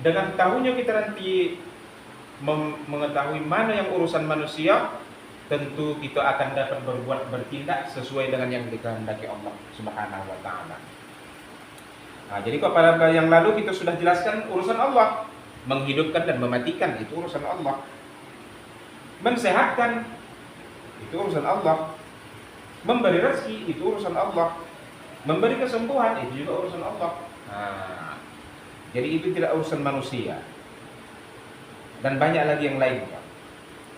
Dengan tahunya kita nanti mengetahui mana yang urusan manusia, tentu kita akan dapat bertindak sesuai dengan yang dikehendaki Allah Subhanahu wa taala. Nah, jadi pada yang lalu kita sudah jelaskan urusan Allah. Menghidupkan dan mematikan itu urusan Allah. Mensehatkan itu urusan Allah. Memberi rezeki itu urusan Allah. Memberi kesembuhan itu juga urusan Allah. Nah, jadi itu tidak urusan manusia. Dan banyak lagi yang lainnya.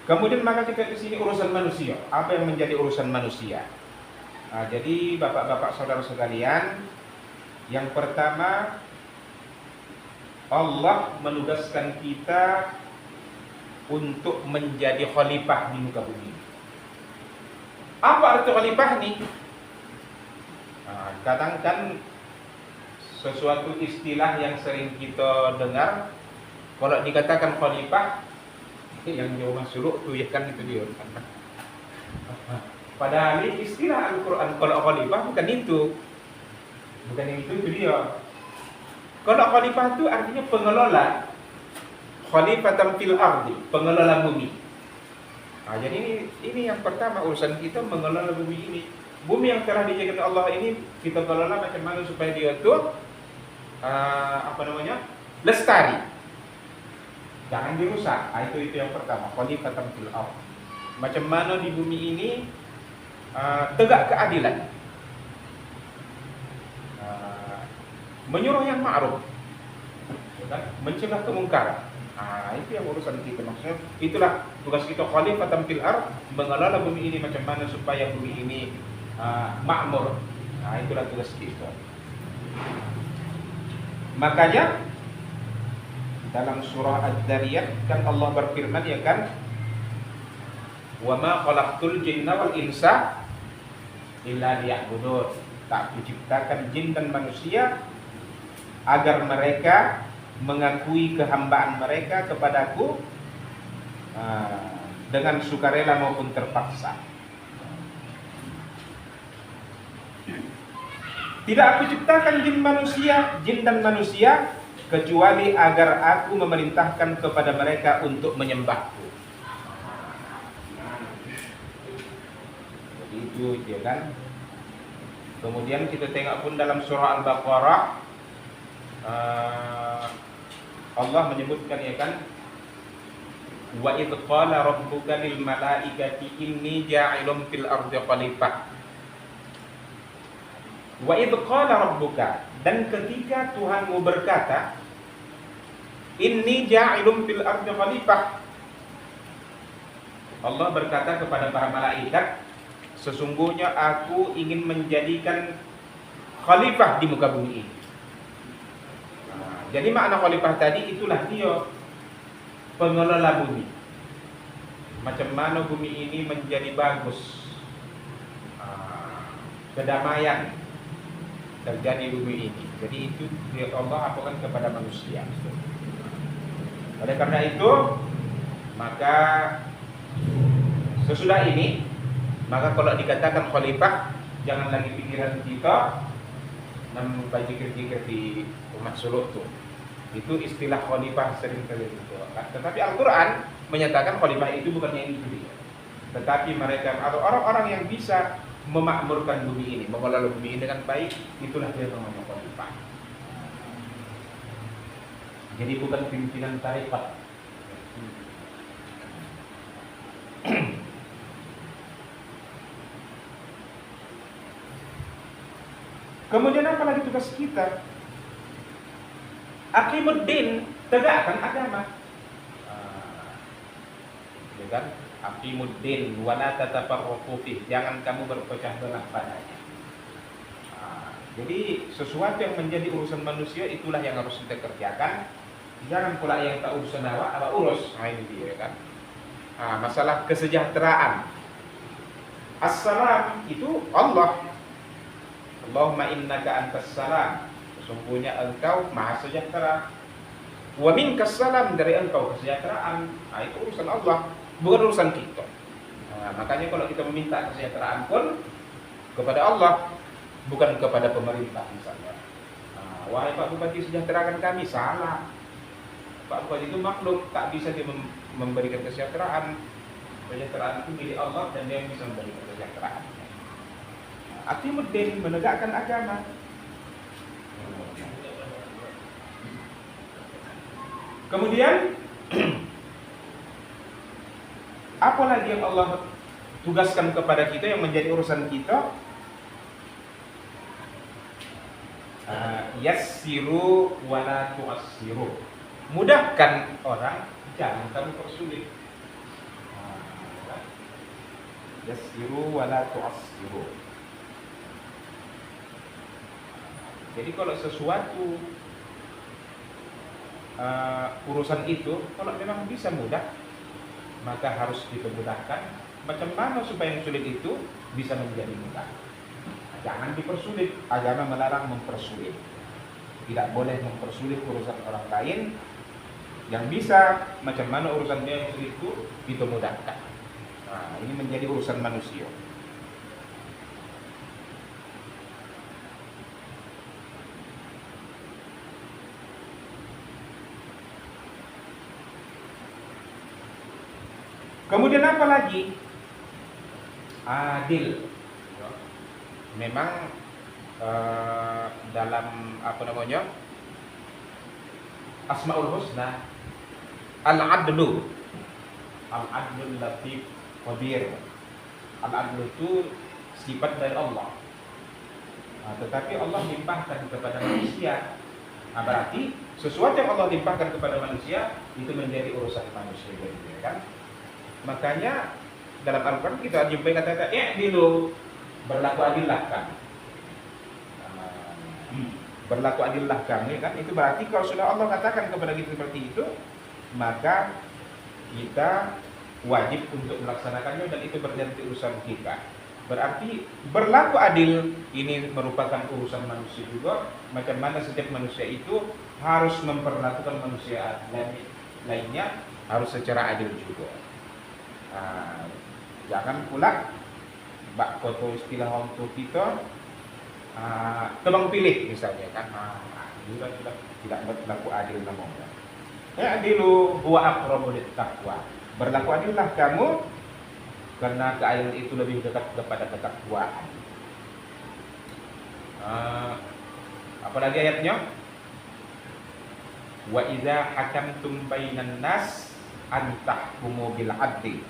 Kemudian maka kita di sini urusan manusia. Apa yang menjadi urusan manusia? Nah, jadi bapak-bapak saudara sekalian, yang pertama Allah menugaskan kita untuk menjadi khalifah di muka bumi. Apa arti khalifah nih? Nah, kadang-kadang sesuatu istilah yang sering kita dengar, kalau dikatakan khalifah, yang jauh masuk tuh ya kan itu dia. Padahal istilah Al-Quran kalau khalifah bukan itu. Bukan itu dia. Kalau khalifah itu artinya pengelola. Khalifatan fil ardi, pengelola bumi. Nah, jadi ini yang pertama urusan kita mengelola bumi ini. Bumi yang telah dijadikan Allah ini kita kelola macam mana supaya dia itu lestari. Jangan dirusak. Itu yang pertama, khalifatan fil ardh. Macam mana di bumi ini tegak keadilan. Menyuruh yang ma'ruf. Mencegah kemungkaran. Itu yang urusan kita. Maksudnya itulah tugas kita, khalifatan fil ardh, mengelola bumi ini macam mana supaya bumi ini makmur. Itulah tugas kita. Makanya dalam surah Ad-Dariyat kan Allah berfirman ya kan, wa ma khalaqtul jinna wal insa illa liya'budun. Tak kuciptakan jin dan manusia agar mereka mengakui kehambaan mereka kepadaku dengan sukarela maupun terpaksa. Tidak aku ciptakan jin dan manusia kecuali agar aku memerintahkan kepada mereka untuk menyembahku. Jadi itu ya kan. Kemudian kita tengok pun dalam surah Al-Baqarah, Allah menyebutkan ya kan, wa idh qala rabbuka lil malaikati inni ja'ilun fil ardi khalifah. Wa idh qala rabbuka, dan ketika Tuhanmu berkata, inni ja'ilun fil ardi khalifah. Allah berkata kepada para malaikat, sesungguhnya aku ingin menjadikan khalifah di muka bumi ini. Jadi makna khalifah tadi itulah dia pengelola bumi. Macam mana bumi ini menjadi bagus, kedamaian terjadi bumi ini. Jadi itu Allah apakan kepada manusia. Oleh karena itu, maka sesudah ini, maka kalau dikatakan khalifah, jangan lagi pikiran kita membaca zikir-zikir di rumah suluk tuh. Itu istilah khalifah sering kali itu. Tetapi Al-Quran menyatakan khalifah itu bukan yang itu dia. Tetapi mereka atau orang-orang yang bisa memakmurkan bumi ini, mengelola bumi ini dengan baik, itulah dia namanya khalifah. Jadi bukan pimpinan tarekat. Kemudian apa lagi tugas kita? Aqimuddin, tegakkan agama. Ya kan? Aqimuddin wala tatafarraqu fi, jangan kamu berpecah belah padanya. Jadi sesuatu yang menjadi urusan manusia itulah yang harus kita kerjakan. Jangan pula yang tak urusan awak apa urus. Ini dia kan. Masalah kesejahteraan. Assalam itu Allah. Allahumma innaka antas salam. Sesungguhnya engkau maha sejahtera. Wa minkas salam, dari engkau kesejahteraan. Itu urusan Allah, bukan urusan kita. Makanya kalau kita meminta kesejahteraan pun kepada Allah, bukan kepada pemerintah misalnya. Wahai Pak Bupati sejahterakan kami, salah. Pak Bupati itu makhluk, tak bisa dia memberikan kesejahteraan. Kesejahteraan itu milik Allah dan dia yang bisa memberikan kesejahteraan. Atimuddin, menegakkan agama. Kemudian apa lagi yang Allah tugaskan kepada kita yang menjadi urusan kita? Yassiru wala tu'assiru. Mudahkan orang, jangan kamu persulit. Yassiru wala tu'assiru. Jadi kalau sesuatu urusan itu kalau memang bisa mudah, maka harus dipermudahkan. Macam mana supaya yang sulit itu bisa menjadi mudah? Jangan dipersulit. Agama melarang mempersulit. Tidak boleh mempersulit urusan orang lain. Yang bisa, macam mana urusan dia yang sulit itu dipermudahkan. Nah, ini menjadi urusan manusia. Kemudian apa lagi? Adil. Memang dalam Asmaul Husna, Al-Adlu, Al-Adlul Latif Khabir. Al-Adlu itu sifat dari Allah. Tetapi Allah limpahkan kepada manusia. Berarti sesuatu yang Allah limpahkan kepada manusia itu menjadi urusan manusia, kan? Makanya dalam Al-Quran kita jumpai kata-kata i'dilu, berlaku adillah kami. Berlaku adillah kami, kan? Itu berarti kalau sudah Allah katakan kepada kita seperti itu, maka kita wajib untuk melaksanakannya dan itu menjadi urusan kita. Berarti berlaku adil ini merupakan urusan manusia juga. Macam mana setiap manusia itu harus memperlakukan manusia lainnya harus secara adil juga. Jangan pula bak foto istilah untuk kita tebang pilih misalnya, kan? Juga tidak berlaku adil namanya. Adilu huwa aqrabu lit-taqwa. Berlaku adillah kamu karena keadilan itu lebih dekat kepada ketakwaan. Apalagi ayatnya? Wa idza hakamtum bainan nas an tahkumu bil adli.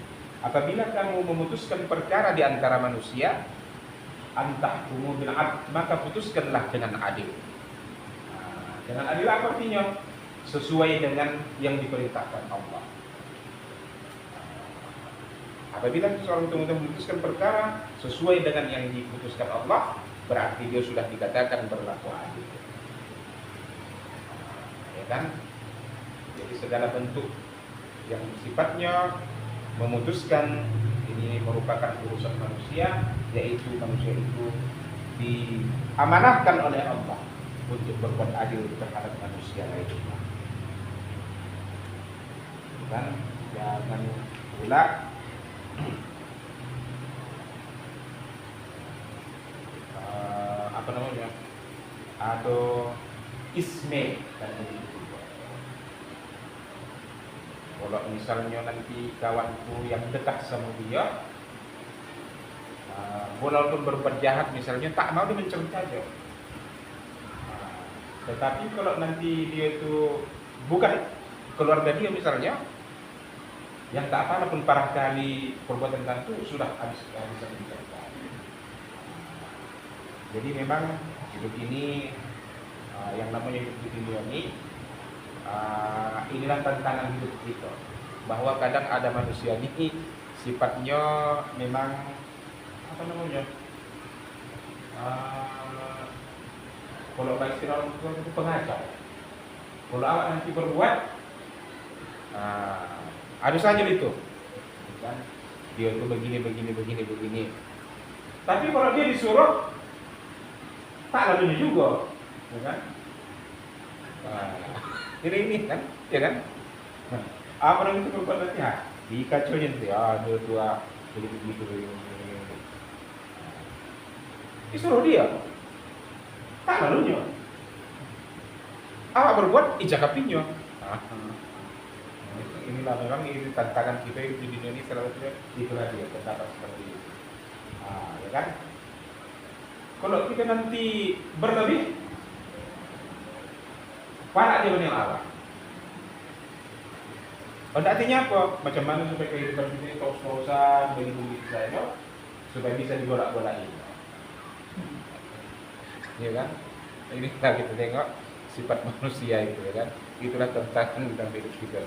Apabila kamu memutuskan perkara di antara manusia, an tahkumu bil adli, maka putuskanlah dengan adil. Dengan adil apa artinya? Sesuai dengan yang diperintahkan Allah. Apabila seorang itu memutuskan perkara sesuai dengan yang diputuskan Allah, berarti dia sudah dikatakan berlaku adil. Ya kan? Jadi segala bentuk yang sifatnya memutuskan ini merupakan urusan manusia, yaitu manusia itu diamanahkan oleh Allah untuk berbuat adil terhadap manusia lainnya. Dan jangan pula atau isme dan begitu. Kalau misalnya nanti kawanku yang dekat sama dia, walaupun berbuat jahat misalnya, tak mau dia mencari saja. Tetapi kalau nanti dia itu bukan keluarga dia misalnya, yang tak apa pun parah kali perbuatan tertentu sudah bisa diceritakan. Jadi memang hidup ini yang namanya hidup di dunia ini, inilah tantangan hidup kita, bahwa kadang ada manusia ini sifatnya memang kalau bahasa orang tua itu pengacau. Kalau awak nanti berbuat ada saja itu, kan? Dia itu begini. Tapi kalau dia disuruh, tak lalunya juga, ya kan? Ini kan, ya kan? Apa orang itu berbuat nanti? Dikacaunya nanti, dua begitu. Disuruh dia, tak lalunya. Awak berbuat, ijakapinya. Ah, inilah memang ini tantangan kita hidup di dunia ini selalu itulah dia pendapat seperti itu. Ya kan? Kalau kita nanti berlebih, para dia benih Allah. Pada artinya apa? Macam mana supaya kehidupan kita ini terus-terusan bagi saya supaya bisa digolak-golakin. Ya kan? Ini kita tengok sifat manusia itu ya kan. Itulah tantangan dalam hidup kita.